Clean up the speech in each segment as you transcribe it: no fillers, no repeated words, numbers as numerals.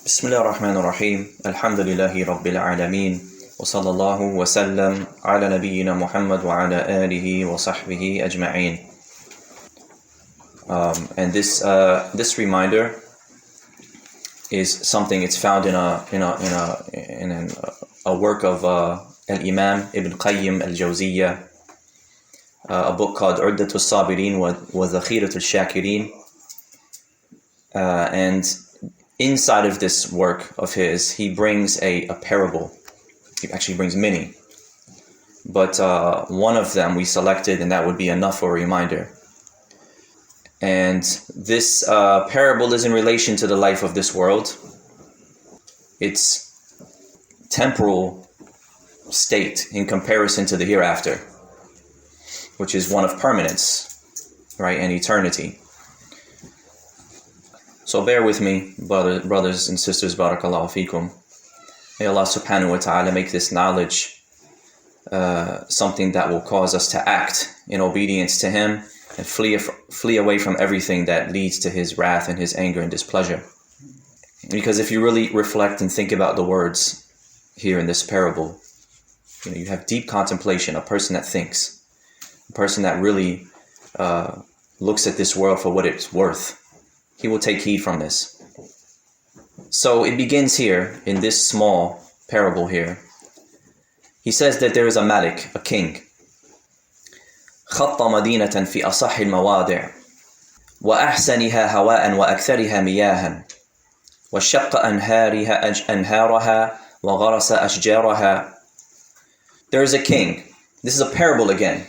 بسم الله الرحمن الرحيم الحمد لله رب العالمين وصلى الله وسلم على نبينا محمد وعلى آله وصحبه أجمعين. And this reminder is something. It's found in a work of Al-Imam Al-Qayyim Al-Jawziyya, a book called Uddat al-Sabirin wa Zakhirat al-Shakirin. And inside of this work of his, he brings a parable. He actually brings many, but one of them we selected, and that would be enough for a reminder. And this parable is in relation to the life of this world. It's temporal state in comparison to the hereafter, which is one of permanence, right, and eternity. So bear with me, brothers and sisters, barakallahu feekum. May Allah subhanahu wa ta'ala make this knowledge something that will cause us to act in obedience to Him and flee away from everything that leads to His wrath and His anger and displeasure. Because if you really reflect and think about the words here in this parable, you have deep contemplation, a person that thinks, a person that really looks at this world for what it's worth. He will take heed from this. So it begins here in this small parable here. He says that there is a malik, a king. خط مدينة في أصح المواضع وأحسنها هواء وأكثرها مياها وشق أنهارها وغرس أشجارها. There is a king. This is a parable again,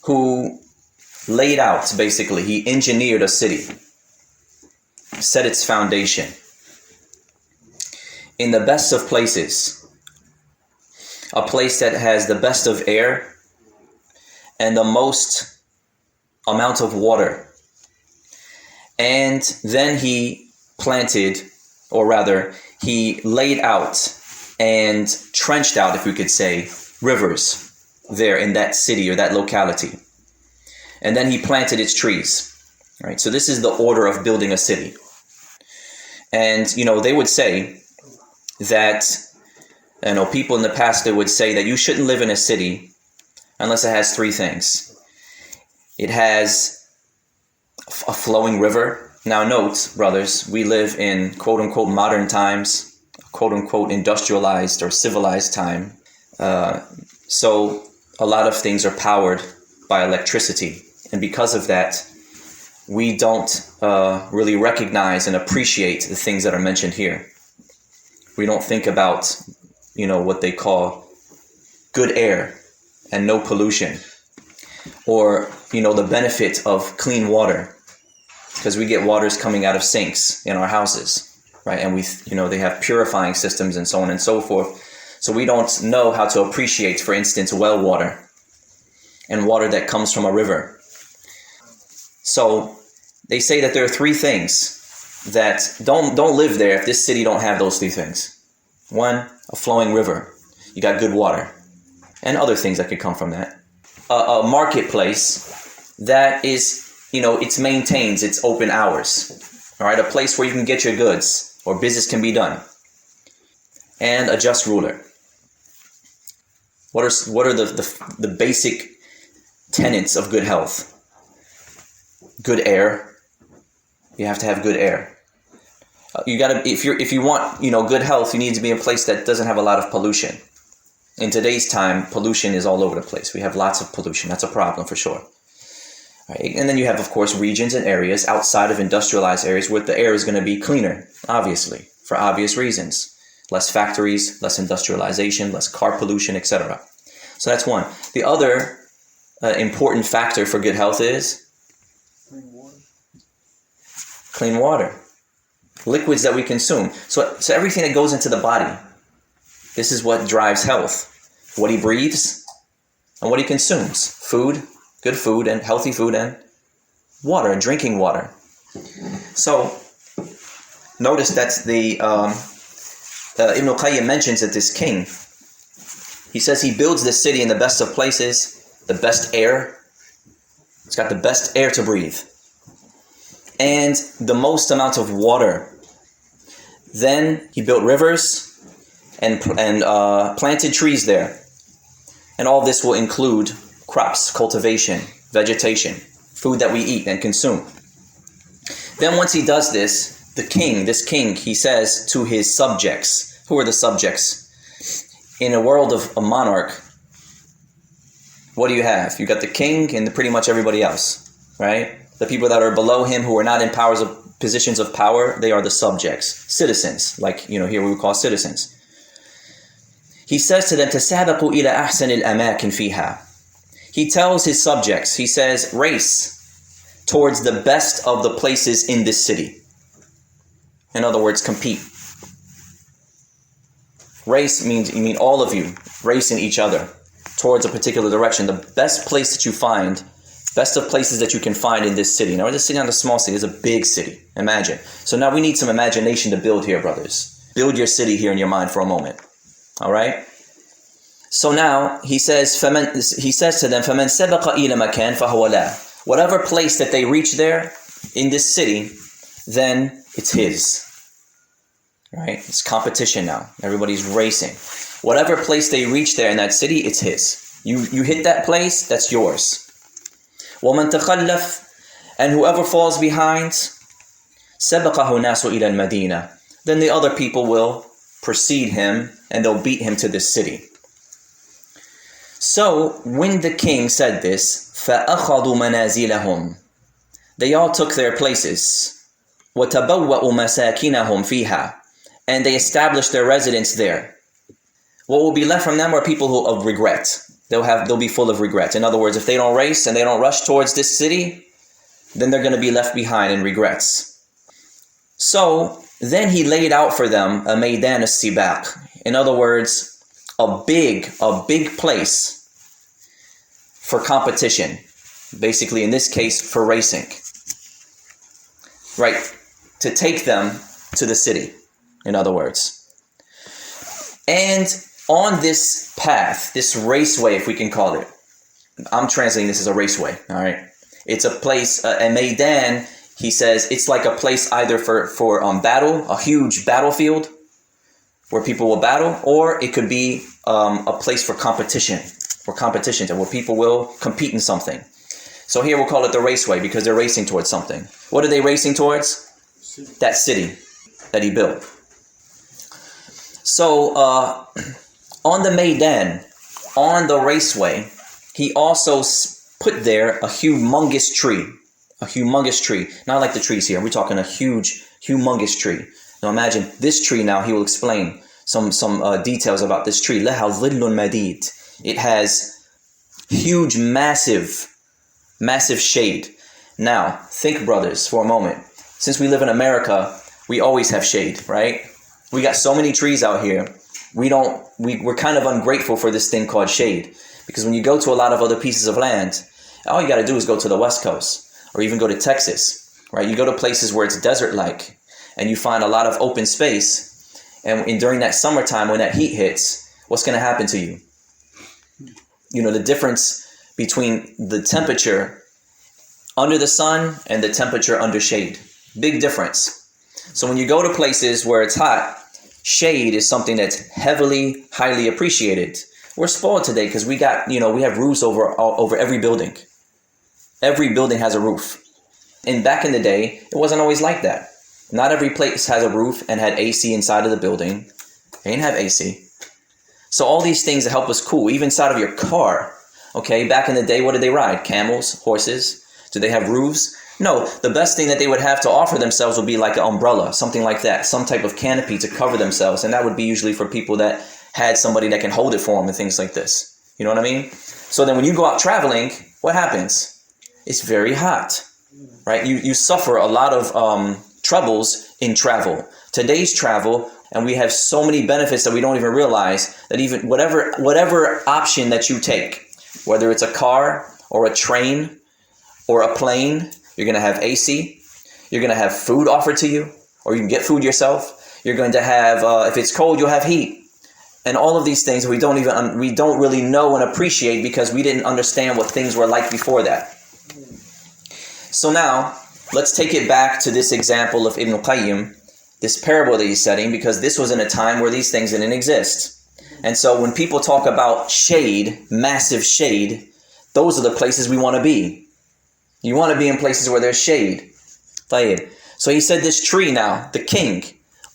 who laid out, basically, he engineered a city, set its foundation in the best of places, a place that has the best of air and the most amount of water. And then he planted, or rather, he laid out and trenched out, if we could say, rivers there in that city or that locality. And then he planted its trees. Right? So this is the order of building a city. And, they would say that, people in the past, they would say that you shouldn't live in a city unless it has three things. It has a flowing river. Now note, brothers, we live in quote-unquote modern times, quote-unquote industrialized or civilized time. So a lot of things are powered by electricity. And because of that, we don't really recognize and appreciate the things that are mentioned here. We don't think about, what they call good air and no pollution, or, the benefit of clean water, because we get waters coming out of sinks in our houses, right? And they have purifying systems and so on and so forth. So we don't know how to appreciate, for instance, well water and water that comes from a river. So they say that there are three things that don't live there if this city don't have those three things. One, a flowing river. You got good water and other things that could come from that. A marketplace that is, it maintains its open hours. All right, a place where you can get your goods or business can be done. And a just ruler. What are the basic tenets of good health? Good air. You have to have good air. You gotta, if you want, good health, you need to be in a place that doesn't have a lot of pollution. In today's time, pollution is all over the place. We have lots of pollution. That's a problem for sure. Right? And then you have, of course, regions and areas outside of industrialized areas where the air is going to be cleaner, obviously, for obvious reasons. Less factories, less industrialization, less car pollution, etc. So that's one. The other important factor for good health is clean water. Liquids that we consume. So everything that goes into the body, this is what drives health. What he breathes and what he consumes. Food, good food and healthy food, and water, drinking water. So notice that the Ibn Al-Qayyim mentions that this king, he says he builds this city in the best of places, the best air. It's got the best air to breathe. And the most amount of water Then he built rivers and planted trees there. And all this will include crops, cultivation, vegetation, food that we eat and consume. Then once he does this king, he says to his subjects, who are the subjects? In a world of a monarch, what do you have? You got the king and pretty much everybody else, right? The people that are below him who are not in positions of power, they are the subjects, citizens, like, here we would call citizens. He says to them, تَسَابَقُوا إِلَى أَحْسَنِ الْأَمَاكِنْ فِيهَا. He tells his subjects, he says, race towards the best of the places in this city. In other words, compete. Race means, all of you racing each other towards a particular direction. The best place that you find, best of places that you can find in this city. Now, this city is not a small city, it's a big city. Imagine. So now we need some imagination to build here, brothers. Build your city here in your mind for a moment. All right? So now he says to them, فَمَنْ سَبَقَ إِلَى مَكَانٍ فَهُوَ لَهُ. Whatever place that they reach there in this city, then it's his. Right? It's competition now. Everybody's racing. Whatever place they reach there in that city, it's his. You hit that place, that's yours. وَمَنْ تَخَلَّفْ. And whoever falls behind, سَبَقَهُ نَاسُ إِلَى الْمَدِينَةِ. Then the other people will precede him and they'll beat him to this city. So when the king said this, فَأَخَذُوا مَنَازِلَهُمْ. They all took their places. وَتَبَوَّأُوا مَسَاكِنَهُمْ فِيهَا. And they established their residence there. What will be left from them are people of regret. They'll be full of regret. In other words, if they don't race and they don't rush towards this city, then they're going to be left behind in regrets. So then he laid out for them a Maidan As-Siddeeq. In other words, a big place for competition. Basically, in this case, for racing. Right, to take them to the city, in other words. And on this path, this raceway, if we can call it, I'm translating this as a raceway, all right? It's a place, a Maidan, he says, it's like a place either for battle, a huge battlefield where people will battle, or it could be a place for competition, where people will compete in something. So here we'll call it the raceway because they're racing towards something. What are they racing towards? That city that he built. So on the Maidan, on the raceway, he also put there a humongous tree. Not like the trees here. We're talking a humongous tree. Now imagine this tree now, he will explain some details about this tree. لَهَا ظِلٌّ مَدِيدٌ. It has huge, massive shade. Now, think, brothers, for a moment. Since we live in America, we always have shade, right? We got so many trees out here. We're kind of ungrateful for this thing called shade. Because when you go to a lot of other pieces of land, all you got to do is go to the West Coast or even go to Texas, right? You go to places where it's desert-like and you find a lot of open space. And during that summertime, when that heat hits, what's going to happen to you? The difference between the temperature under the sun and the temperature under shade. Big difference. So when you go to places where it's hot, shade is something that's highly appreciated. We're spoiled today because we have roofs over every building. Every building has a roof. And back in the day, it wasn't always like that. Not every place has a roof and had AC inside of the building. They didn't have AC. So all these things that help us cool, even inside of your car. Okay, back in the day, what did they ride? Camels, horses? Do they have roofs? No, the best thing that they would have to offer themselves would be like an umbrella, something like that, some type of canopy to cover themselves. And that would be usually for people that had somebody that can hold it for them and things like this. You know what I mean? So then when you go out traveling, what happens? It's very hot, right? You suffer a lot of troubles in travel. Today's travel, and we have so many benefits that we don't even realize that even whatever option that you take, whether it's a car or a train or a plane, you're going to have AC, you're going to have food offered to you, or you can get food yourself. You're going to have, if it's cold, you'll have heat. And all of these things we don't really know and appreciate because we didn't understand what things were like before that. So now, let's take it back to this example of Ibn Al-Qayyim this parable that he's setting, because this was in a time where these things didn't exist. And so when people talk about shade, massive shade, those are the places we want to be. You want to be in places where there's shade. So he said this tree now, the king,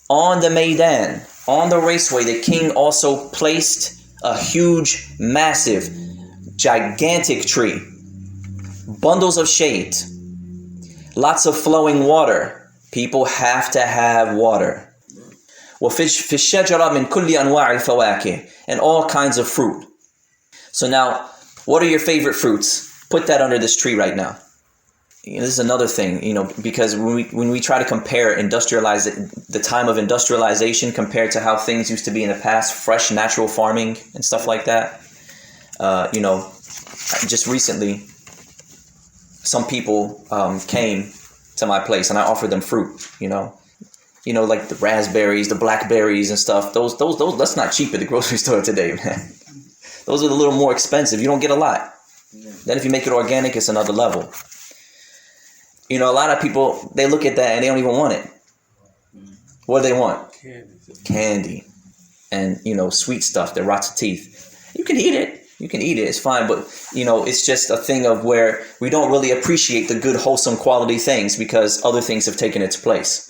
on the Maidan, on the raceway, the king also placed a huge, massive, gigantic tree. Bundles of shade. Lots of flowing water. People have to have water. وفي الشجرة من كل أنواع الفواكه, and all kinds of fruit. So now, what are your favorite fruits? Put that under this tree right now. This is another thing, because when we try to compare the time of industrialization compared to how things used to be in the past, fresh natural farming and stuff like that. Just recently, some people came to my place and I offered them fruit, like the raspberries, the blackberries and stuff. Those that's not cheap at the grocery store today, man. Those are a little more expensive. You don't get a lot. Then if you make it organic, it's another level. A lot of people, they look at that and they don't even want it. What do they want? Candy. And, sweet stuff that rots the teeth. You can eat it. It's fine. But, it's just a thing of where we don't really appreciate the good, wholesome quality things because other things have taken its place.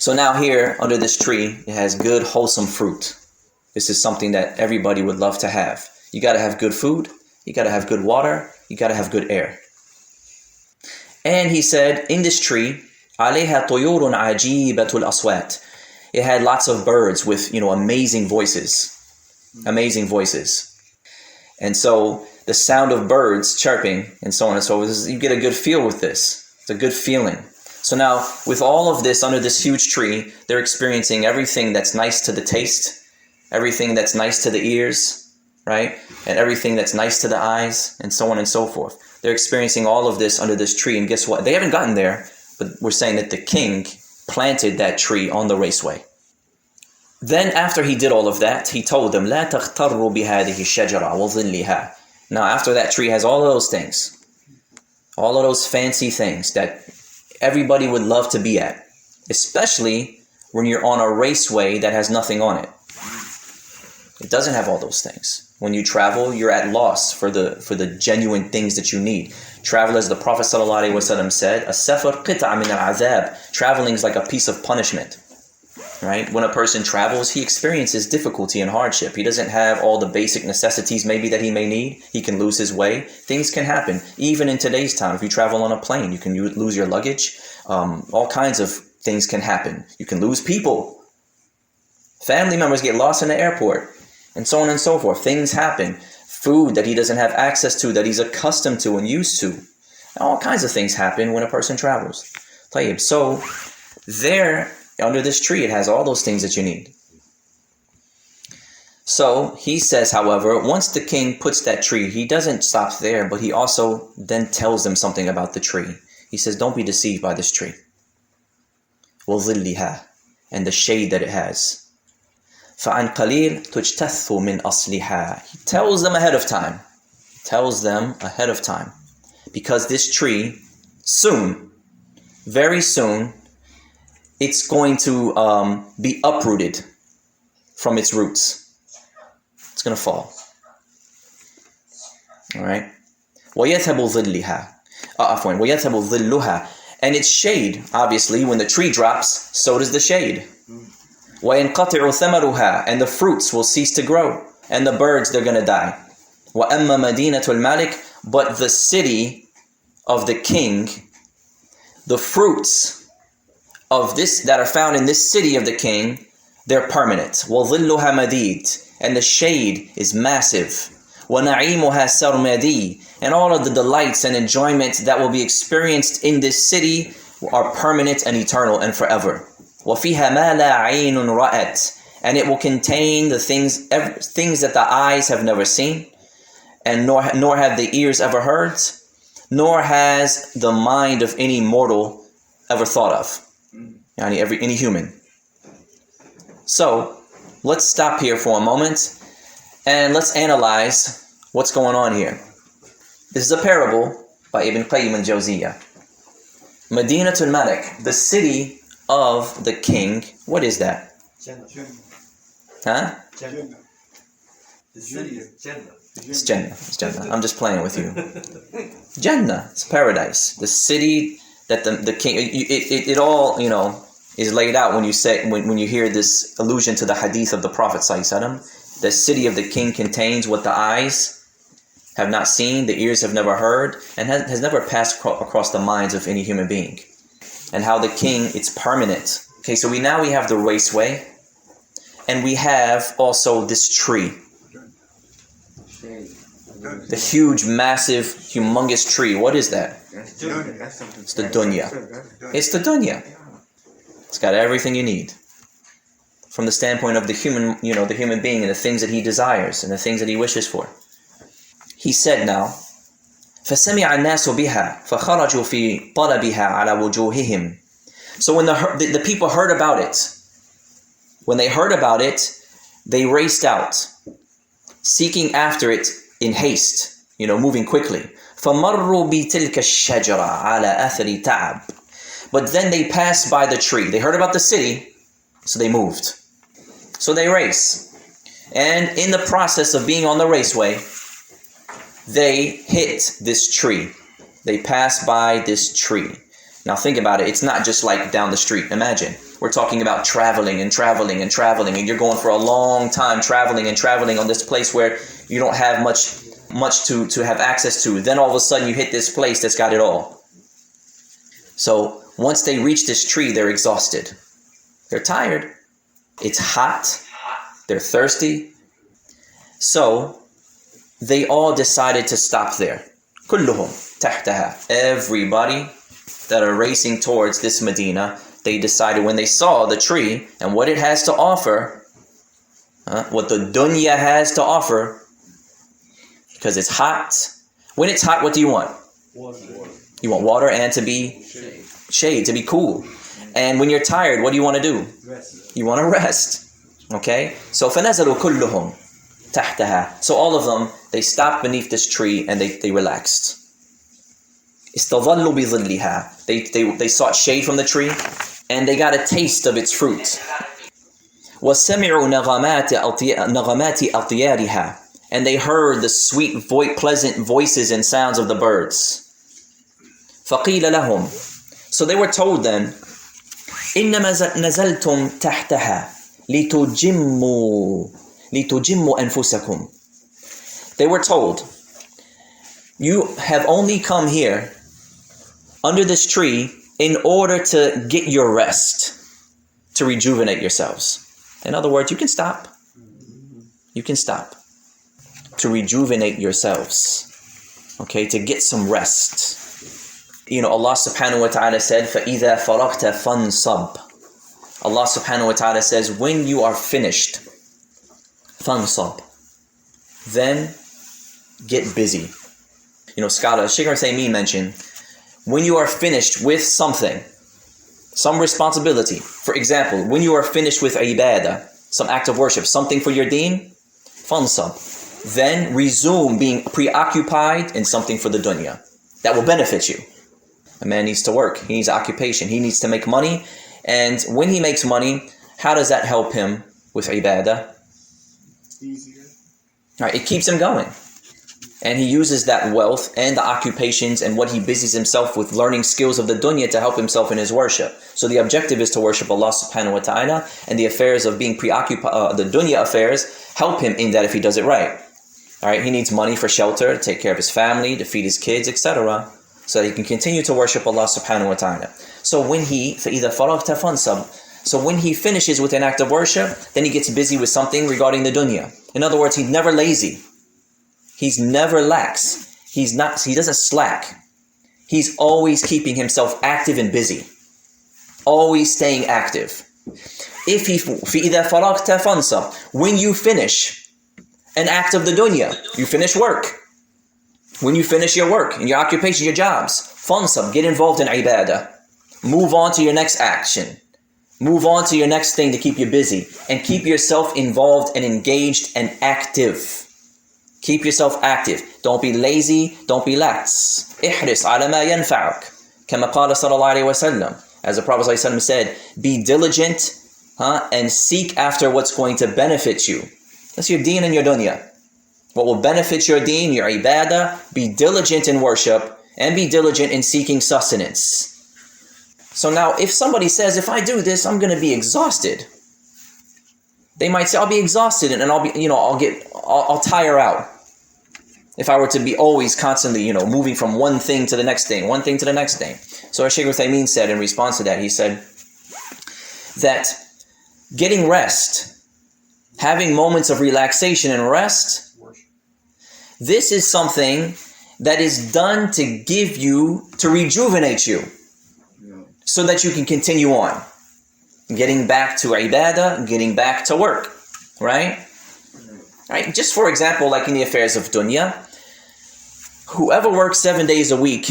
So now here, under this tree, it has good, wholesome fruit. This is something that everybody would love to have. You got to have good food. You got to have good water. You got to have good air. And he said, in this tree, عَلَيْهَا طُيُورٌ عَجِيبَةُ الْأَصْوَاتِ. It had lots of birds with, amazing voices. Amazing voices. And so the sound of birds chirping and so on and so forth, you get a good feel with this. It's a good feeling. So now, with all of this under this huge tree, they're experiencing everything that's nice to the taste, everything that's nice to the ears, right? And everything that's nice to the eyes, and so on and so forth. They're experiencing all of this under this tree, and guess what? They haven't gotten there, but we're saying that the king planted that tree on the raceway. Then after he did all of that, he told them, لا تغتروا بهذه الشجرة وظلها. Now after that tree has all of those things, all of those fancy things that everybody would love to be at, especially when you're on a raceway that has nothing on it. It doesn't have all those things. When you travel, you're at loss for the genuine things that you need. Travel, as the Prophet ﷺ said, السفر قطعة من العذاب. Traveling is like a piece of punishment. Right? When a person travels, he experiences difficulty and hardship. He doesn't have all the basic necessities maybe that he may need. He can lose his way. Things can happen. Even in today's time, if you travel on a plane, you can lose your luggage. All kinds of things can happen. You can lose people. Family members get lost in the airport. And so on and so forth. Things happen. Food that he doesn't have access to, that he's accustomed to and used to. All kinds of things happen when a person travels. So there, under this tree, it has all those things that you need. So he says, however, once the king puts that tree, he doesn't stop there, but he also then tells them something about the tree. He says, don't be deceived by this tree. وَظِلِّهَا, and the shade that it has. فَعَنْ قَلِيلٍ تُجْتَثُّ مِنْ أَصْلِهَا. He tells them ahead of time. Because this tree, soon, very soon, it's going to be uprooted from its roots. It's going to fall. All right? وَيَذْهَبُ ظِلِّهَا. وَيَذْهَبُ ظِلُّهَا. And its shade, obviously, when the tree drops, so does the shade. وَيَنْقَطِعُ ثَمَرُهَا. And the fruits will cease to grow. And the birds, they're going to die. وَأَمَّا مَدِينَةُ الْمَلِكِ. But the city of the king, the fruits of this that are found in this city of the king, they're permanent. وَظِلُّهَا مَدِيدٌ. And the shade is massive. وَنَعِيمُهَا سَرْمَدِي. And all of the delights and enjoyments that will be experienced in this city are permanent and eternal and forever. وَفِيهَا مَا لَا عَيْنٌ رَأَتْ. And it will contain the things that the eyes have never seen, and nor have the ears ever heard, nor has the mind of any mortal ever thought of. Any human. So, let's stop here for a moment and let's analyze what's going on here. This is a parable by Ibn Qayyim al-Jawziyah. Madinatul Malik, the city of the king, what is that? Jannah. Huh? Jannah. The city is Jannah. It's Jannah. It's Jannah. I'm just playing with you. Jannah. It's paradise. The city that the king. It all, you know, is laid out when you say when you hear this allusion to the hadith of the Prophet ﷺ. The city of the king contains what the eyes have not seen, the ears have never heard, and has never passed across the minds of any human being. And how the king, it's permanent. Okay, so we have the raceway, and we have also this tree. The huge, massive, humongous tree. What is that? It's the dunya. It's the dunya. It's got everything you need. From the standpoint of the human, you know, the human being and the things that he desires and the things that he wishes for. He said now, فَسَمِعَ النَّاسُ بِهَا فَخَرَجُوا فِي طَلَبِهَا عَلَى وُجُوهِهِمْ. So when the people heard about it, when they heard about it, they raced out, seeking after it in haste, you know, moving quickly. فَمَرُّوا بِتِلْكَ الشَّجَرَةِ عَلَى أَثَرِ تَعَبٍ. But then they passed by the tree. They heard about the city, so they moved. So they race. And in the process of being on the raceway, they hit this tree. They passed by this tree. Now think about it. It's not just like down the street. Imagine. We're talking about traveling and traveling and traveling. And you're going for a long time traveling and traveling on this place where you don't have much to have access to. Then all of a sudden you hit this place that's got it all. So once they reach this tree, they're exhausted. They're tired. It's hot. They're thirsty. So they all decided to stop there. كلهم تحتها. Everybody that are racing towards this Medina, they decided when they saw the tree and what it has to offer, what the dunya has to offer, because it's hot. When it's hot, what do you want? Water. You want water and to be shade, to be cool. And when you're tired, what do you want to do? Rest. You want to rest. Okay? So فَنَزَلُوا كُلُّهُمْ تَحْتَهَا. So all of them, they stopped beneath this tree and they relaxed. استظلوا بظلها. They sought shade from the tree and they got a taste of its fruit. وَسَمِعُوا نَغَمَاتِ أَطْيَارِهَا. And they heard the sweet, pleasant voices and sounds of the birds. فَقِيلَ لَهُمْ. So they were told then, إِنَّمَا نَزَلْتُمْ تَحْتَهَا لِتُجِمُّوا أَنفُسَكُمْ. They were told, you have only come here under this tree in order to get your rest, to rejuvenate yourselves. In other words, you can stop. You can stop. To rejuvenate yourselves. Okay, to get some rest. You know, Allah subhanahu wa ta'ala said, فَإِذَا فَرَغْتَ فَانْصَبْ. Allah subhanahu wa ta'ala says, when you are finished, فَانْصَبْ. Then get busy. You know, scholar Sheikh Raceway mentioned, when you are finished with something, some responsibility, for example, when you are finished with ibadah, some act of worship, something for your deen, fansab, then resume being preoccupied in something for the dunya that will benefit you. A man needs to work, he needs occupation, he needs to make money, and when he makes money, how does that help him with ibadah? Easier. Right, it keeps him going. And he uses that wealth and the occupations and what he busies himself with learning skills of the dunya to help himself in his worship. So the objective is to worship Allah subhanahu wa ta'ala, and the affairs of being preoccupied, the dunya affairs, help him in that if he does it right. Alright, he needs money for shelter, to take care of his family, to feed his kids, etc. So that he can continue to worship Allah subhanahu wa ta'ala. So when he, فَإِذَا فَرَغْتَ فَانْصَبْ. So when he finishes with an act of worship, then he gets busy with something regarding the dunya. In other words, he's never lazy. He's never lax. He doesn't slack. He's always keeping himself active and busy. Always staying active. فَإِذَا فَرَغْتَ فَانْصَبْ. When you finish an act of the dunya, you finish work. When you finish your work and your occupation, your jobs, fansab, get involved in ibadah. Move on to your next action. Move on to your next thing to keep you busy. And keep yourself involved and engaged and active. Keep yourself active. Don't be lazy. Don't be lax. احرص على ما ينفعك. كما قال صلى الله عليه وسلم. As the Prophet ﷺ said, be diligent and seek after what's going to benefit you. That's your deen and your dunya. What will benefit your deen, your ibadah, be diligent in worship and be diligent in seeking sustenance. So now if somebody says, if I do this, I'm going to be exhausted. They might say, I'll be exhausted and I'll be, I'll tire out. If I were to be always constantly, moving from one thing to the next thing, one thing to the next thing. So as Shaykh Al-Qayyim said in response to that, he said that getting rest, having moments of relaxation and rest, this is something that is done to rejuvenate you so that you can continue on. Getting back to ibadah, getting back to work, right? Right? Just for example, like in the affairs of dunya, whoever works 7 days a week,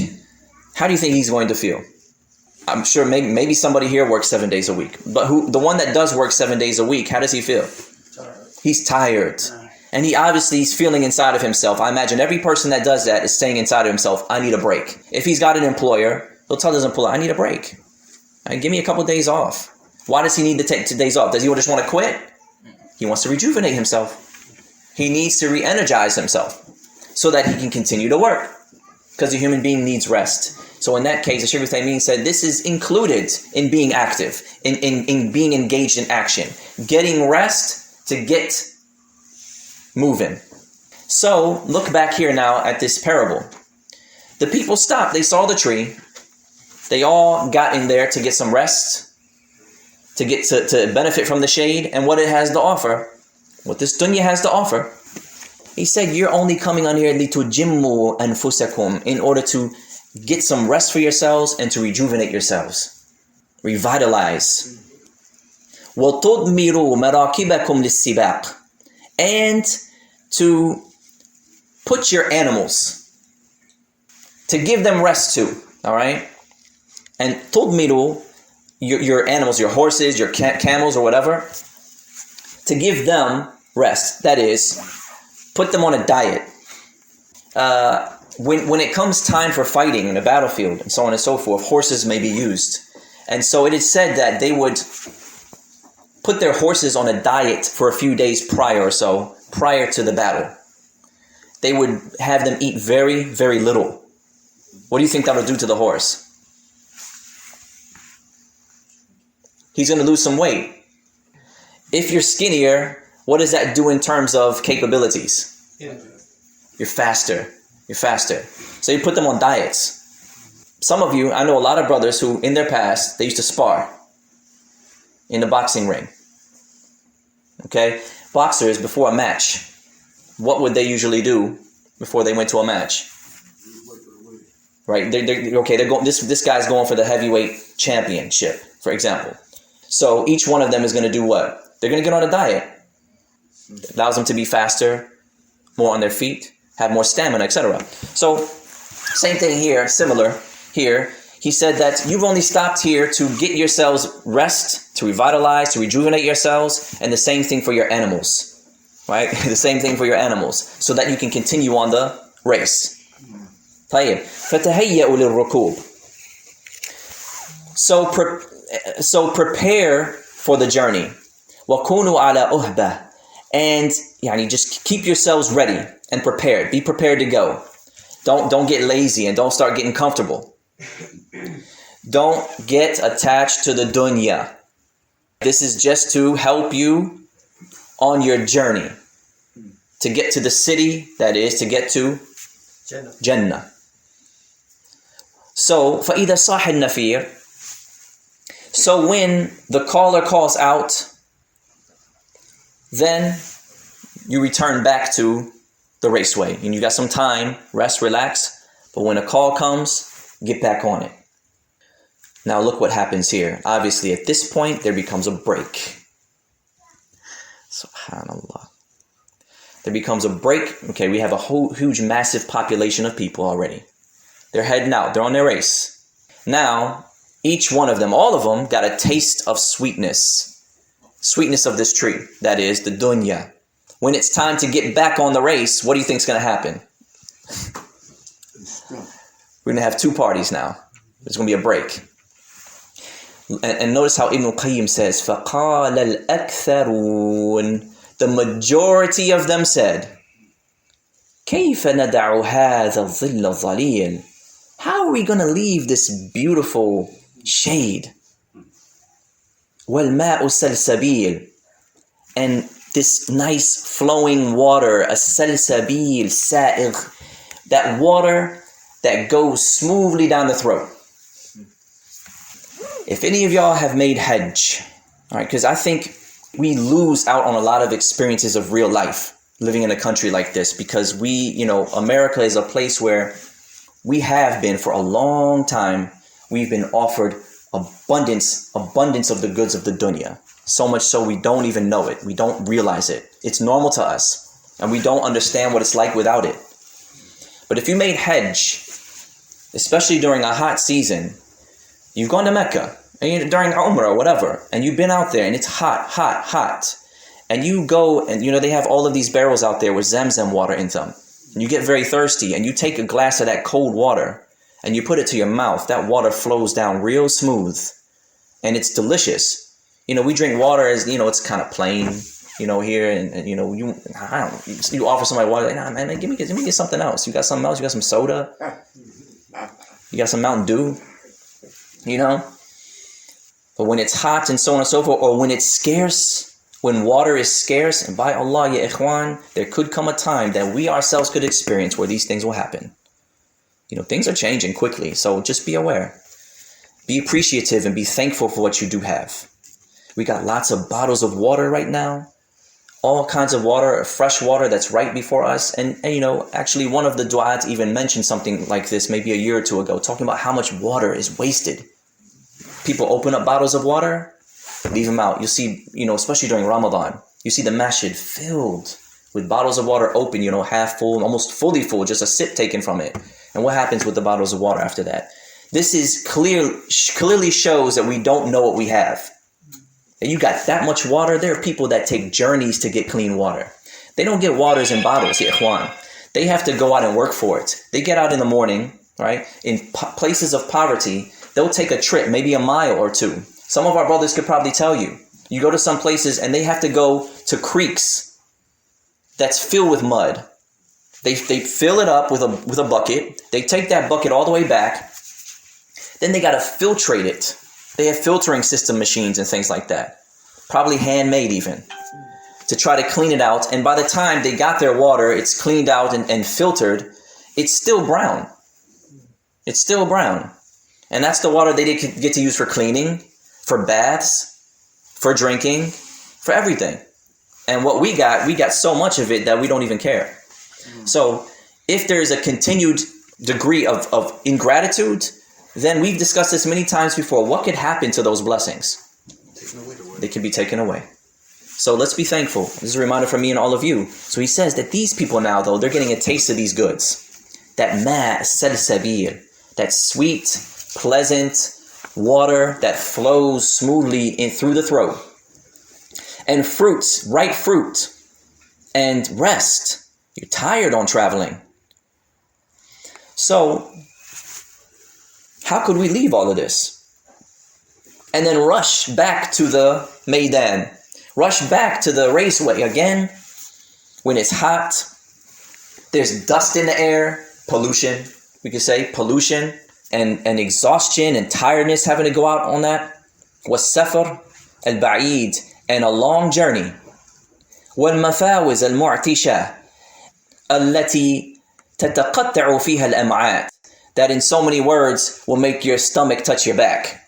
how do you think he's going to feel? I'm sure maybe somebody here works 7 days a week, but the one that does work 7 days a week, how does he feel? He's tired. And he obviously is feeling inside of himself. I imagine every person that does that is saying inside of himself, I need a break. If he's got an employer, he'll tell his employer, I need a break. Right, give me a couple of days off. Why does he need to take 2 days off? Does he just want to quit? He wants to rejuvenate himself. He needs to re-energize himself so that he can continue to work. Because a human being needs rest. So in that case, the Shaykh Al-Qayyim said, this is included in being active, in being engaged in action. Getting rest to get moving. So look back here now at this parable. The people stopped. They saw the tree. They all got in there to get some rest, to get to benefit from the shade and what it has to offer, what this dunya has to offer. He said, you're only coming on here لِتُجِمُّوا أَنفُسَكُمْ, in order to get some rest for yourselves and to rejuvenate yourselves, revitalize. وَتُضْمِرُوا مَرَاكِبَكُمْ لِلسِّبَاقِ, and to put your animals, to give them rest too, all right? And tudmiru, your animals, your horses, your camels or whatever, to give them rest. That is, put them on a diet. When it comes time for fighting in the battlefield and so on and so forth, horses may be used. And so it is said that they would put their horses on a diet for a few days prior to the battle. They would have them eat very, very little. What do you think that would do to the horse? He's going to lose some weight. If you're skinnier, what does that do in terms of capabilities? You're faster. So you put them on diets. Some of you, I know a lot of brothers who in their past, they used to spar in the boxing ring. Okay? Boxers, before a match, what would they usually do before they went to a match? Right? They're going. This guy's going for the heavyweight championship, for example. So each one of them is going to do what? They're going to get on a diet. It allows them to be faster, more on their feet, have more stamina, etc. So same thing here, similar here. He said that you've only stopped here to get yourselves rest, to revitalize, to rejuvenate yourselves, and the same thing for your animals, right? The same thing for your animals, so that you can continue on the race. طيب. فَتَهَيَّأُوا لِلرُّكُوبِ. So prepare for the journey. وَكُونُوا عَلَى أُهْبَةٍ. And just keep yourselves ready and prepared. Be prepared to go. Don't get lazy and don't start getting comfortable. Don't get attached to the dunya. This is just to help you on your journey to get to the city, that is, to get to Jannah. So, فَإِذَا صَاحَ النَّفِيرُ. So when the caller calls out, then you return back to the raceway. And you got some time, rest, relax. But when a call comes, get back on it. Now look what happens here. Obviously, at this point, there becomes a break. Subhanallah. There becomes a break. Okay, we have a whole huge, massive population of people already. They're heading out. They're on their race. Now, each one of them, all of them, got a taste of sweetness. Sweetness of this tree. That is, the dunya. When it's time to get back on the race, what do you think is going to happen? We're going to have two parties now. There's going to be a break. And notice how Ibn Al-Qayyim says, فَقَالَ الْأَكْثَرُونَ, the majority of them said, كَيْفَ نَدَعُ هَذَا الظِّلَّ الظَّلِيلِ, how are we going to leave this beautiful shade? وَالْمَاءُ السَّلْسَبِيلِ, and this nice flowing water, السَّلْسَبِيل سَائِغ, that water that goes smoothly down the throat. If any of y'all have made Hajj, all right, because I think we lose out on a lot of experiences of real life living in a country like this, because America is a place where we have been for a long time. We've been offered abundance of the goods of the dunya. So much so we don't even know it. We don't realize it. It's normal to us, and we don't understand what it's like without it. But if you made Hajj, especially during a hot season, you've gone to Mecca during Umrah or whatever, and you've been out there and it's hot. And you go and, they have all of these barrels out there with Zamzam water in them. And you get very thirsty and you take a glass of that cold water and you put it to your mouth. That water flows down real smooth and it's delicious. We drink water as, it's kind of plain, here. And you offer somebody water, like, nah, man, give me something else. You got something else? You got some soda? You got some Mountain Dew? But when it's hot and so on and so forth, or when it's scarce, when water is scarce, and by Allah, ya ikhwan, there could come a time that we ourselves could experience where these things will happen. Things are changing quickly, so just be aware. Be appreciative and be thankful for what you do have. We got lots of bottles of water right now, all kinds of water, fresh water that's right before us. And actually one of the du'at even mentioned something like this maybe a year or two ago, talking about how much water is wasted. People open up bottles of water, leave them out. You'll see, especially during Ramadan, you see the masjid filled with bottles of water open, half full, almost fully full, just a sip taken from it. And what happens with the bottles of water after that? This is clearly shows that we don't know what we have. And you got that much water. There are people that take journeys to get clean water. They don't get waters in bottles, ya ikhwan. They have to go out and work for it. They get out in the morning, right? In places of poverty, they'll take a trip, maybe a mile or two. Some of our brothers could probably tell you. You go to some places and they have to go to creeks that's filled with mud. They fill it up with a bucket. They take that bucket all the way back. Then they got to filtrate it. They have filtering system machines and things like that. Probably handmade even. To try to clean it out. And by the time they got their water, it's cleaned out and filtered. It's still brown. It's still brown. And that's the water they get to use for cleaning, for baths, for drinking, for everything. And what we got so much of it that we don't even care. So if there's a continued degree of ingratitude, then we've discussed this many times before. What could happen to those blessings? They can be taken away. So let's be thankful. This is a reminder for me and all of you. So he says that these people now, though, they're getting a taste of these goods. That ma' salsabil, that sweet, pleasant water that flows smoothly in through the throat. And fruits, ripe fruit, and rest. You're tired on traveling. So how could we leave all of this? And then rush back to the Maidan. Rush back to the Raceway again when it's hot. There's dust in the air, pollution, we could say, pollution and exhaustion and tiredness having to go out on that. Was-safar al-ba'id, and a long journey. Wal-mafawiz al-mu'tisha allati tataqatta'u fiha al-am'at, that in so many words will make your stomach touch your back.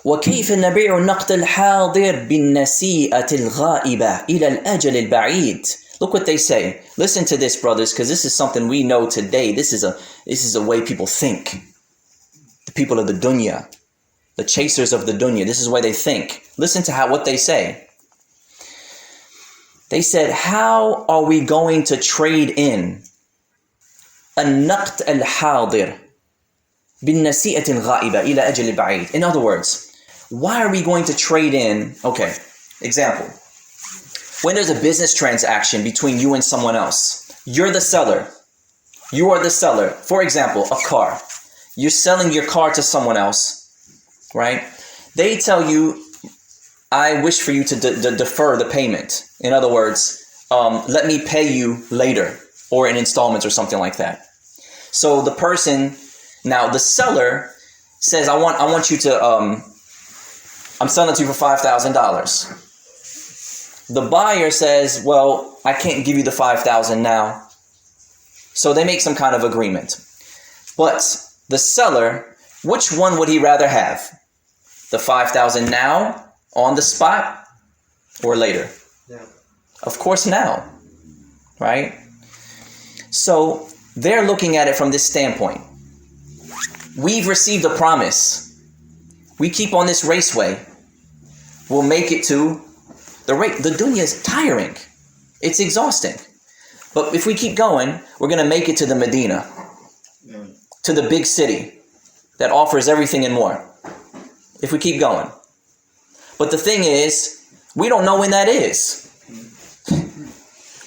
وكيف نبيع النقد الحاضر بالنسيئة الغائبة إلى الأجل البعيد. Look what they say. Listen to this, brothers, because this is something we know today. This is a way people think. The people of the dunya, the chasers of the dunya. This is the way they think. Listen to what they say. They said, how are we going to trade in النقد الحاضر بالنسيئة الغائبة إلى أجل البعيد? In other words, why are we going to trade in? Okay, example. When there's a business transaction between you and someone else, you're the seller. You are the seller. For example, a car. You're selling your car to someone else. right? They tell you, I wish for you to defer the payment. In other words, let me pay you later or in installments or something like that. So the person, now the seller says, I want you to, I'm selling it to you for $5,000. The buyer says, well, I can't give you the $5,000 now. So they make some kind of agreement. But the seller, which one would he rather have? The $5,000 now, on the spot, or later? Yeah. Of course now, right? So they're looking at it from this standpoint. We've received a promise. We keep on this raceway. We'll make it to the dunya is tiring. It's exhausting. But if we keep going, we're going to make it to the Medina, to the big city that offers everything and more. If we keep going. But the thing is, we don't know when that is.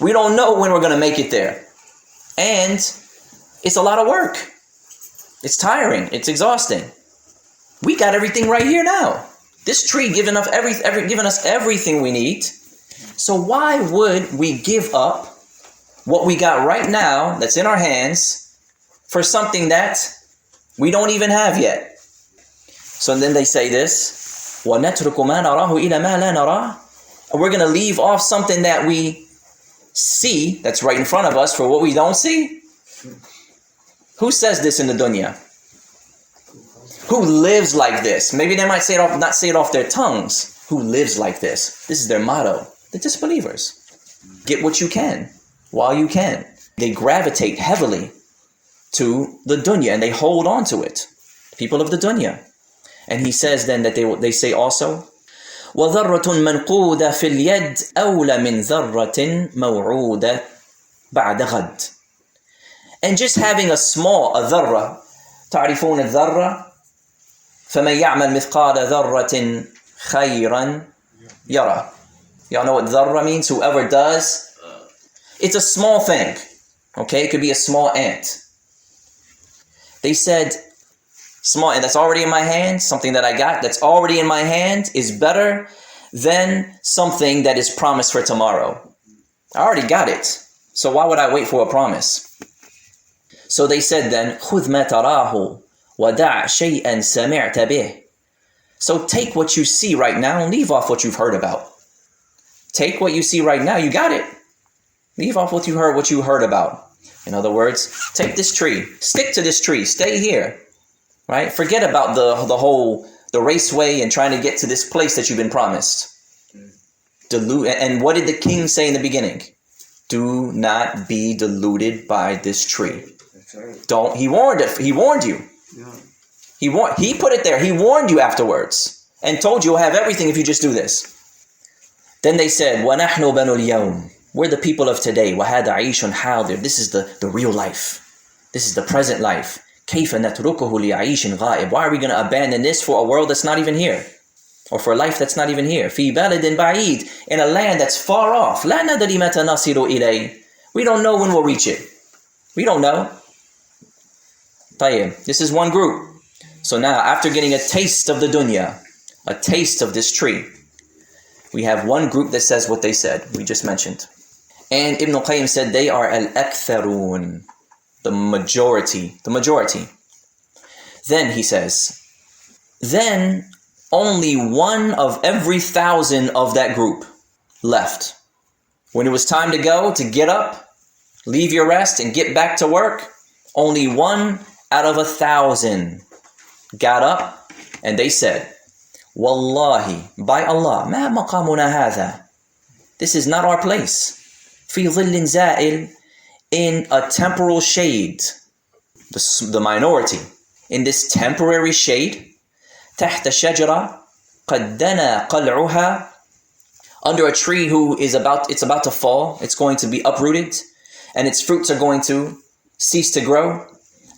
We don't know when we're going to make it there. And it's a lot of work. It's tiring. It's exhausting. We got everything right here now. This tree giving us everything we need. So why would we give up what we got right now that's in our hands for something that we don't even have yet? So then they say this, وَنَتْرُكُ مَا نَرَاهُ إِلَى مَا لَا نَرَاهُ. And we're going to leave off something that we see, that's right in front of us, for what we don't see? Who says this in the dunya? Who lives like this? Maybe they might not say it off their tongues. Who lives like this? This is their motto. The disbelievers. Get what you can while you can. They gravitate heavily to the dunya and they hold on to it. People of the dunya. And he says then that they say also, وَذَرَّةٌ مَنْقُودَ فِي الْيَدْ أَوْلَ مِنْ ذَرَّةٍ مَوْعُودَ بَعْدَ غَدٍ. And just having a dharra, تعرفون الذرة فَمَنْ يَعْمَلْ مِثْقَالَ ذَرَّةٍ خَيْرًا يَرَى. Y'all know what dharra means? Whoever does. It's a small thing. Okay, it could be a small ant. They said, small ant that's already in my hand, something that I got that's already in my hand is better than something that is promised for tomorrow. I already got it. So why would I wait for a promise? So they said then, خُذْ مَا تَرَاهُ وَدَعْ شَيْئًا سَمِعْتَ بِهِ. So take what you see right now and leave off what you've heard about. Take what you see right now, you got it. Leave off what you heard about. In other words, take this tree, stick to this tree, stay here. Right? Forget about the raceway and trying to get to this place that you've been promised. And what did the king say in the beginning? Do not be deluded by this tree. That's right. Don't. He warned you. Yeah. He put it there. He warned you afterwards and told you you'll have everything if you just do this. Then they said, وَنَحْنُ بَنُو الْيَوْمِ. We're the people of today. وَهَذَا عَيْشٌ حَاضِرٌ. This is the real life. This is the present life. كَيْفَ نَتْرُكُهُ لِعَيْشٍ غَائِبٍ. Why are we going to abandon this for a world that's not even here? Or for a life that's not even here? فِي بَلَدٍ بَعِيدٍ. In a land that's far off. لَا نَدْرِي مَتَى نَصِلُ إِلَيْهِ. We don't know when we'll reach it. We don't know. طيب. This is one group. So now, after getting a taste of the dunya, a taste of this tree, we have one group that says what they said, we just mentioned. And Ibn Al-Qayyim said they are al-aktharun, the majority. Then he says, then only one of every 1,000 of that group left. When it was time to go, to get up, leave your rest and get back to work, only one out of 1,000 got up and they said, Wallahi, by Allah, ma maqamuna hadha. This is not our place. Fi dhillin za'il, in a temporal shade. The minority. In this temporary shade. تحت شجرة قد دنا قلعها. Under a tree it's about to fall. It's going to be uprooted. And its fruits are going to cease to grow.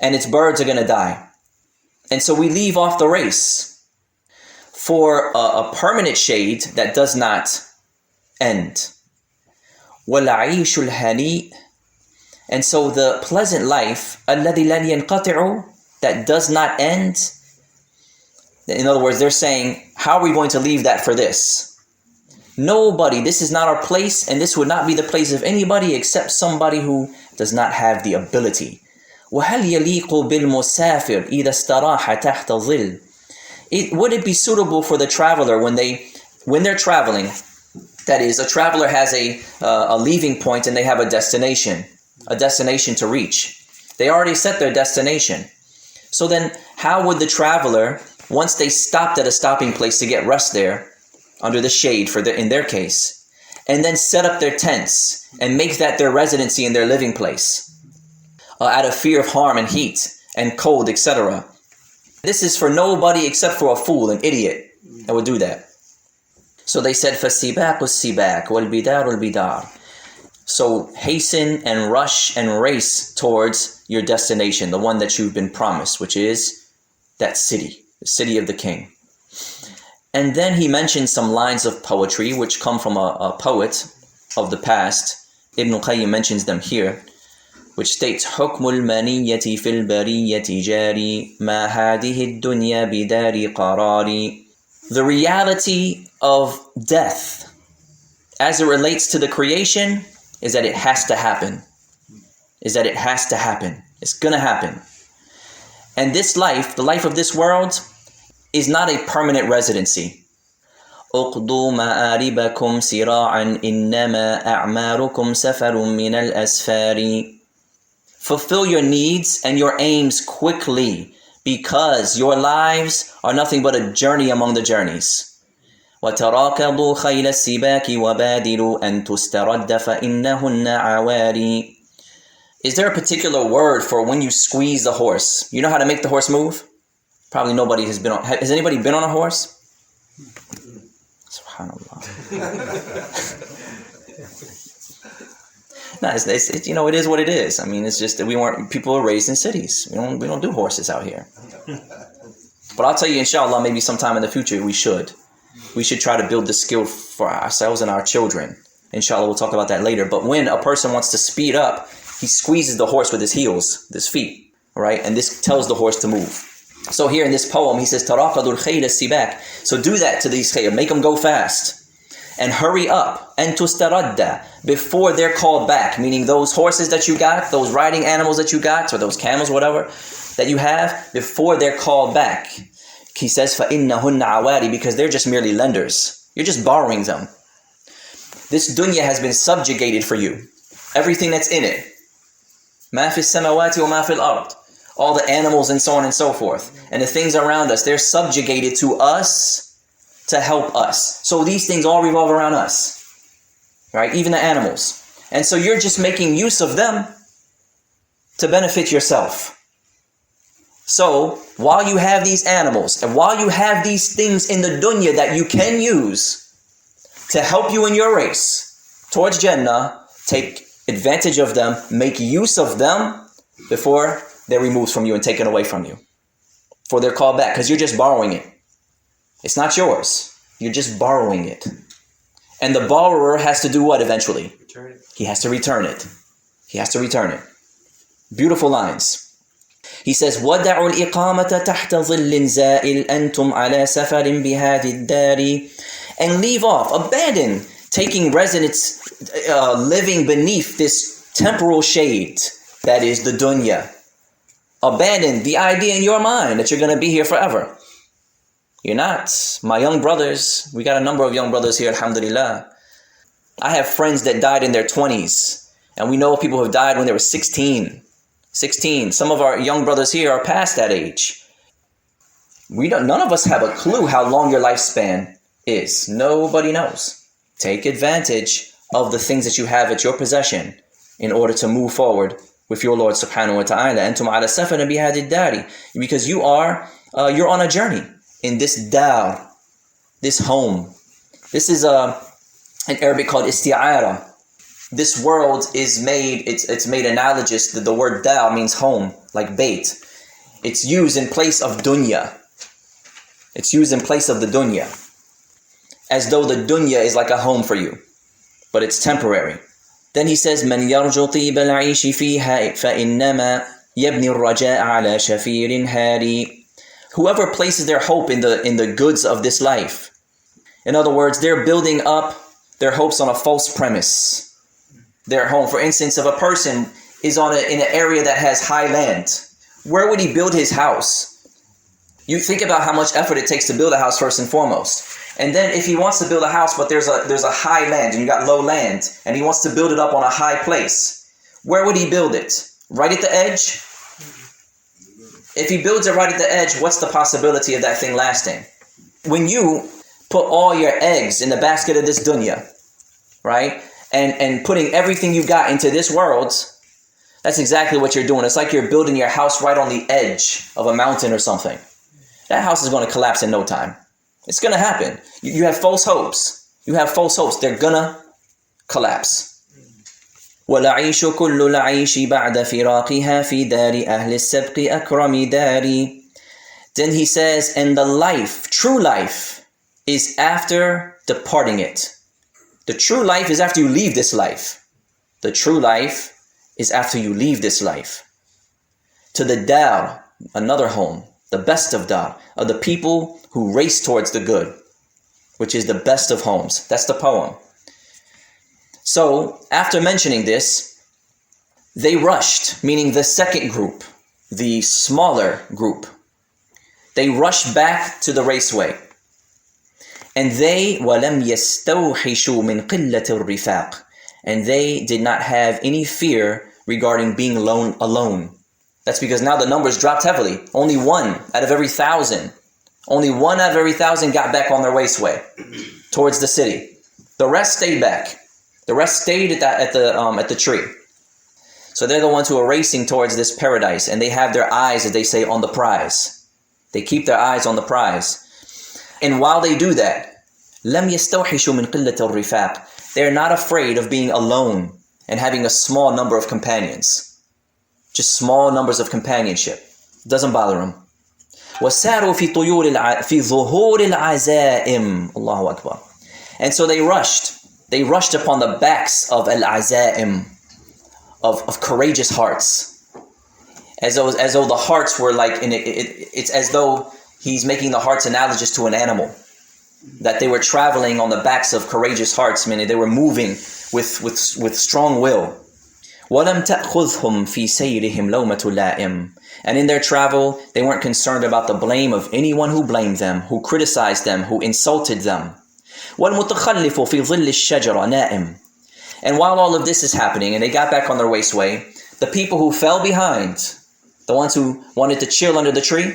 And its birds are going to die. And so we leave off the race for a permanent shade that does not end. وَالْعَيْشُ الْهَنِيء. And so the pleasant life, الَّذِي لَنْ يَنْقَطِعُ, that does not end, In other words, they're saying, how are we going to leave that for this? Nobody, this is not our place, and this would not be the place of anybody except somebody who does not have the ability. وَهَلْ يَلِيقُ بِالْمُسَافِرِ إِذَا اسْتَرَاحَ تَحْتَ ظِلٍ. Would it be suitable for the traveler when they're traveling? That is, a traveler has a leaving point and they have a destination to reach. They already set their destination. So then, how would the traveler, once they stopped at a stopping place to get rest there, under the shade in their case, and then set up their tents and make that their residency and their living place, out of fear of harm and heat and cold, etc. This is for nobody except for a fool, an idiot, that would do that. So they said, فَالسِّبَاقُ السِّبَاقُ وَالْبِدَارُ الْبِدَارُ. So hasten and rush and race towards your destination, the one that you've been promised, which is that city, the city of the king. And then he mentioned some lines of poetry which come from a poet of the past. Ibn Al-Qayyim mentions them here, which states, حُكْمُ الْمَنِيَّةِ فِي الْبَرِيَّةِ جَارِي مَا هَذِهِ الدُّنْيَا بِدَارِ قَرَارِ. The reality of death, as it relates to the creation, is that it has to happen. It's going to happen. And this life, the life of this world, is not a permanent residency. اقضوا مآربكم سراعا إنما أعماركم سفر من الأسفار. Fulfill your needs and your aims quickly, because your lives are nothing but a journey among the journeys. وتراكضوا خيل السباك وبادروا أن تسترد فإنهن عواري. Is there a particular word for when you squeeze the horse? You know how to make the horse move? Probably nobody has been on. Has anybody been on a horse? SubhanAllah. No, it's you know, it is what it is. I mean, it's just that people are raised in cities. We don't do horses out here. But I'll tell you, inshallah, maybe sometime in the future we should try to build the skill for ourselves and our children. Inshallah, we'll talk about that later. But when a person wants to speed up, he squeezes the horse with his heels, with his feet, right? And this tells the horse to move. So here in this poem, he says, تَرَاقَدُ الْخَيْلَ السِّبَاكِ. So do that to these khayl, make them go fast. And hurry up, and تُسْتَرَدَّ, before they're called back. Meaning those horses that you got, those riding animals that you got, or those camels, whatever, that you have, before they're called back. He says, فَإِنَّهُنَّ عَوَارِ, because they're just merely lenders. You're just borrowing them. This dunya has been subjugated for you. Everything that's in it. مَا فِي السَّمَوَاتِ وَمَا فِي الْأَرْضِ. All the animals and so on and so forth. And the things around us, they're subjugated to us to help us. So these things all revolve around us. Right? Even the animals. And so you're just making use of them to benefit yourself. So while you have these animals and while you have these things in the dunya that you can use to help you in your race towards Jannah, take advantage of them, make use of them before they're removed from you and taken away from you. Before they're called back, because you're just borrowing it. It's not yours. You're just borrowing it. And the borrower has to do what eventually? Return it. He has to return it. He has to return it. Beautiful lines. He says, وَدَعُوا الْإِقَامَةَ تَحْتَ ظِلٍّ زَائِلٍ أَنْتُمْ عَلَى سَفَرٍ بِهَذِي الدَّارِ. And leave off, abandon taking residence, living beneath this temporal shade that is the dunya. Abandon the idea in your mind that you're going to be here forever. You're not. My young brothers, we got a number of young brothers here, alhamdulillah. I have friends that died in their 20s. And we know people who have died when they were 16. Some of our young brothers here are past that age. None of us have a clue how long your lifespan is. Nobody knows. Take advantage of the things that you have at your possession in order to move forward with your Lord subhanahu wa ta'ala. أَنْتُمْ عَلَى سَفَرٍ بِهَذِي الدَّارِ. Because you're on a journey in this dar, this home. This is in Arabic called isti'ara. This world is made, it's made analogous. The word dar means home, like bait. It's used in place of dunya. It's used in place of the dunya. As though the dunya is like a home for you. But it's temporary. Then he says, مَنْ يَرْجُ طِيبَ الْعِيشِ فِيهَا فَإِنَّمَا يَبْنِي الرَّجَاءَ عَلَى شَفِيرٍ هَارِ. Whoever places their hope in the goods of this life. In other words, they're building up their hopes on a false premise. Their home, for instance, if a person is in an area that has high land, where would he build his house? You think about how much effort it takes to build a house first and foremost. And then if he wants to build a house, but there's a high land and you got low land, and he wants to build it up on a high place, where would he build it? Right at the edge? If he builds it right at the edge, what's the possibility of that thing lasting? When you put all your eggs in the basket of this dunya, right? And putting everything you got into this world, that's exactly what you're doing. It's like you're building your house right on the edge of a mountain or something. That house is going to collapse in no time. It's going to happen. You have false hopes. You have false hopes. They're going to collapse. وَلَعِيشُ كُلُّ الْعَيْشِ بَعْدَ فِرَاقِهَا فِي دَارِ أَهْلِ السَّبْقِ أَكْرَمِ دَارِ. Then he says, and the life, true life, is after departing it. The true life is after you leave this life. The true life is after you leave this life. To the dar, another home, the best of dar, of the people who race towards the good, which is the best of homes. That's the poem. So, after mentioning this, they rushed, meaning the second group, the smaller group. They rushed back to the raceway. And they, وَلَمْ يَسْتَوْحِشُوا مِنْ قِلَّةِ الرِّفَاقِ. And they did not have any fear regarding being alone. That's because now the numbers dropped heavily. Only 1 out of every 1,000. Only 1 out of every 1,000 got back on their raceway towards the city. The rest stayed back. The rest stayed at the tree. So they're the ones who are racing towards this paradise, and they have their eyes, as they say, on the prize. They keep their eyes on the prize. And while they do that, لَمْ يَسْتَوْحِشُوا مِنْ قِلَّةِ الرِّفَاقِ. They're not afraid of being alone and having a small number of companions. Just small numbers of companionship. Doesn't bother them. وَسَارُوا فِي ظُهُورِ الْعَزَائِمِ. Allahu Akbar. And so they rushed. They rushed upon the backs of al-azaim, of courageous hearts. As though the hearts were like, it's as though he's making the hearts analogous to an animal. That they were traveling on the backs of courageous hearts, meaning they were moving with strong will. وَلَمْ تَأْخُذْهُمْ فِي سَيْرِهِمْ لَوْمَةُ لَائِمٍ. And in their travel, they weren't concerned about the blame of anyone who blamed them, who criticized them, who insulted them. وَالْمُتَخَلِّفُ فِي ظِلِّ الشَّجَرَ نَائِمٍ. And while all of this is happening, and they got back on their raceway, the people who fell behind, the ones who wanted to chill under the tree,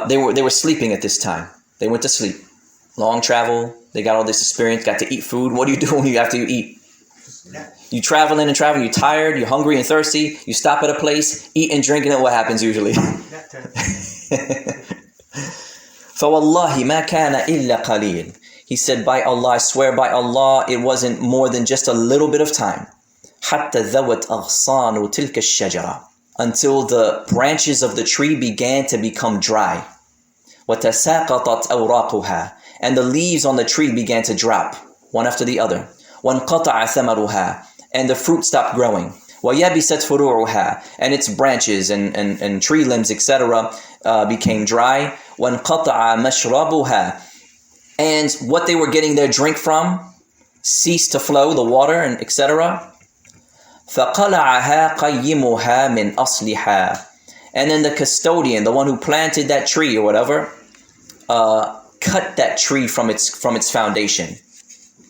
they were sleeping at this time. They went to sleep. Long travel, they got all this experience, got to eat food. What do you do after you eat? You traveling and traveling, you're tired, you're hungry and thirsty, you stop at a place, eat and drink, and then what happens usually? فَوَاللَّهِ مَا كَانَ إِلَّا قَلِيلٌ. He said, by Allah, I swear by Allah, it wasn't more than just a little bit of time. حَتَّى ذَوَتْ أَغْصَانُ تِلْكَ الشَّجَرَةِ. Until the branches of the tree began to become dry. وَتَسَاقَطَتْ أَوْرَاقُهَا. And the leaves on the tree began to drop, one after the other. وَانْقَطَعَ ثَمَرُهَا. And the fruit stopped growing. وَيَبِسَتْ فُرُوعُهَا. And its branches and tree limbs, etc. Became dry. وَانْقَطَعَ مَشْرَبُهَا. And what they were getting their drink from ceased to flow, the water, and etc. فَقَلَعَهَا قَيِّمُهَا مِنْ أَصْلِحَا. And then the custodian, the one who planted that tree or whatever, cut that tree from its foundation,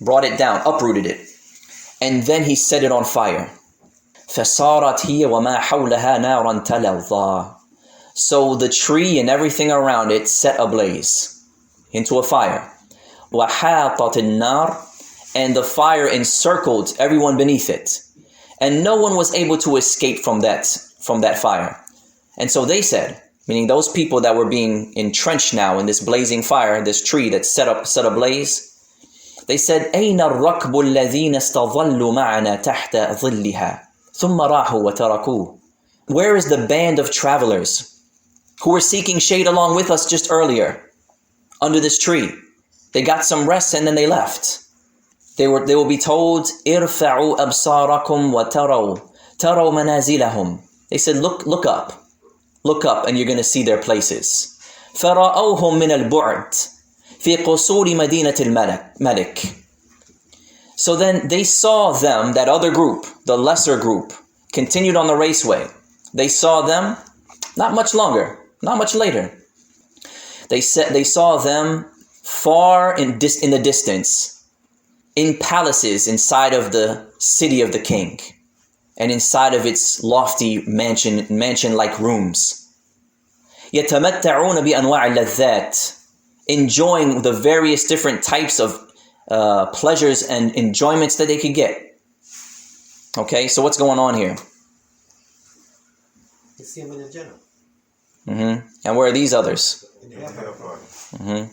brought it down, uprooted it, and then he set it on fire. فَصَارَتْ هِيَ وَمَا حَوْلَهَا نَارًا تَلَظَّى. So the tree and everything around it set ablaze into a fire. وَحَاطَتِ النَّارِ. And the fire encircled everyone beneath it. And no one was able to escape from that fire. And so they said, meaning those people that were being entrenched now in this blazing fire, this tree that's set ablaze, they said, أَيْنَ الرَّكْبُ الَّذِينَ اسْتَظَلُّوا مَعَنَا تَحْتَ ظِلِّهَا ثُمَّ رَاحُوا وَتَرَكُوهُ. Where is the band of travelers who were seeking shade along with us just earlier under this tree? They got some rest and then they left. They will be told, إِرْفَعُوا أَبْصَارَكُمْ وَتَرَوْا مَنَازِلَهُمْ. They said, look up. look up and you're going to see their places. فَرَأَوْهُمْ مِنَ الْبُعْدِ فِي قُصُورِ مَدِينَةِ الْمَلِكِ. So then they saw them, that other group, the lesser group, continued on the raceway. They saw them not much longer, not much later. They saw them far in the distance, in palaces inside of the city of the king, and inside of its lofty mansion-like rooms. يَتَمَتَّعُونَ بِأَنْوَاعِ اللَّذَّاتِ, enjoying the various different types of pleasures and enjoyments that they could get. Okay, so what's going on here? You see them in the Jannah. And where are these others? In the hellfire.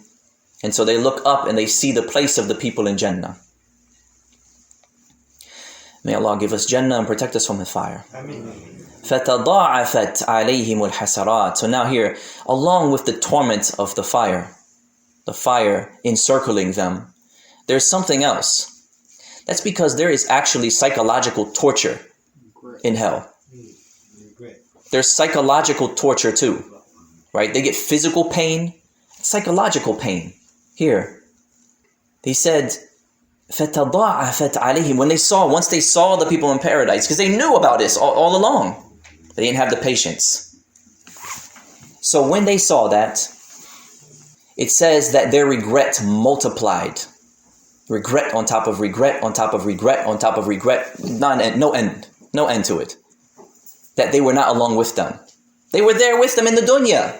And so they look up and they see the place of the people in Jannah. May Allah give us Jannah and protect us from the fire. Ameen. فَتَضَاعَفَتْ عَلَيْهِمُ الْحَسَرَاتِ. So now here, along with the torment of the fire encircling them, there's something else. That's because there is actually psychological torture in hell. There's psychological torture too, right? They get physical pain, psychological pain. Here, he said, فَتَضَاعَفَتْ عَلَيْهِمْ. Once they saw the people in paradise, because they knew about this all along. They didn't have the patience. So when they saw that, it says that their regret multiplied. Regret on top of regret, on top of regret, on top of regret. No end to it. That they were not along with them. They were there with them in the dunya.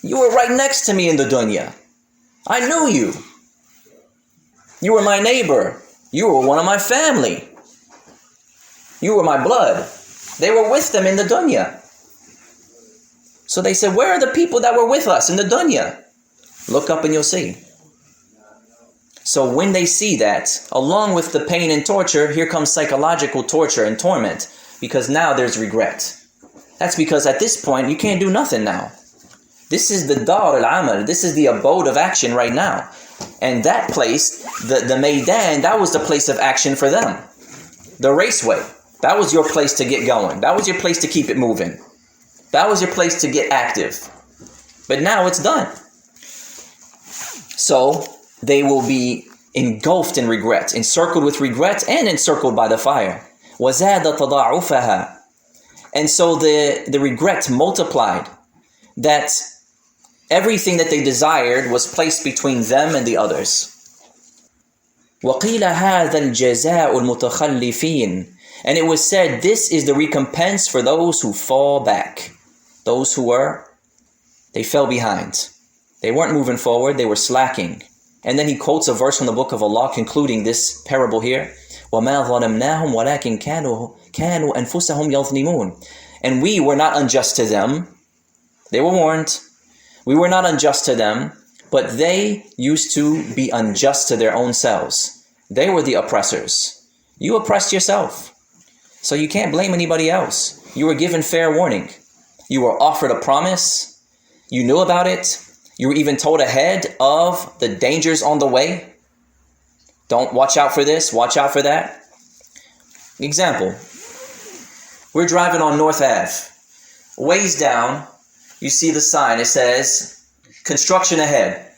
You were right next to me in the dunya. I knew you. You were my neighbor. You were one of my family. You were my blood. They were with them in the dunya. So they said, where are the people that were with us in the dunya? Look up and you'll see. So when they see that, along with the pain and torture, here comes psychological torture and torment, because now there's regret. That's because at this point, you can't do nothing now. This is the dar al-amal. This is the abode of action right now. And that place, the Maidan, that was the place of action for them. The raceway, that was your place to get going. That was your place to keep it moving. That was your place to get active. But now it's done. So they will be engulfed in regret, encircled with regret, and encircled by the fire. وَزَادَ تَضَاعُفَهَا. And so the regret multiplied, that everything that they desired was placed between them and the others. وَقِيلَ هَذَا الْجَزَاءُ الْمُتَخَلِّفِينَ. And it was said, this is the recompense for those who fall back. Those who they fell behind. They weren't moving forward, they were slacking. And then he quotes a verse from the book of Allah concluding this parable here. وَمَا ظَلَمْنَاهُمْ وَلَكِنْ كَانُوا أَنفُسَهُمْ يَظْلِمُونَ. And we were not unjust to them. They were warned. We were not unjust to them, but they used to be unjust to their own selves. They were the oppressors. You oppressed yourself. So you can't blame anybody else. You were given fair warning. You were offered a promise. You knew about it. You were even told ahead of the dangers on the way. Don't watch out for this, watch out for that. Example. We're driving on North Ave. Ways down, you see the sign. It says, construction ahead.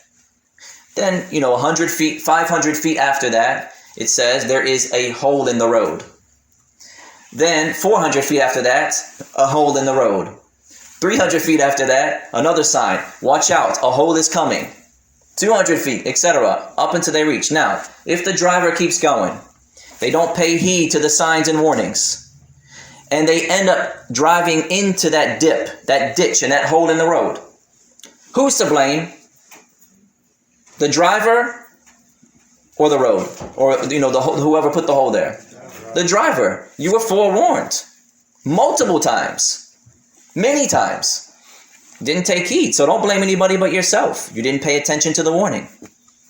Then, 100 feet, 500 feet after that, it says there is a hole in the road. Then 400 feet after that, a hole in the road. 300 feet after that, another sign. Watch out, a hole is coming. 200 feet, etc. Up until they reach. Now, if the driver keeps going, they don't pay heed to the signs and warnings, and they end up driving into that dip, that ditch, and that hole in the road. Who's to blame? The driver or the road? Or, whoever put the hole there? The driver. You were forewarned. Multiple times. Many times. Didn't take heed. So don't blame anybody but yourself. You didn't pay attention to the warning.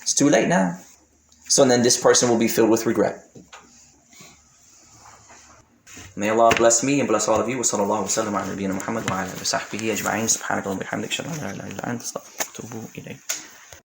It's too late now. So then this person will be filled with regret. May Allah bless me and bless all of you. وصلى الله وسلم على نبينا محمد وعلى آله وصحبه أجمعين. سبحانك اللهم وبحمدك أشهد أن لا إله إلا أنت أستغفرك وأتوب إليك.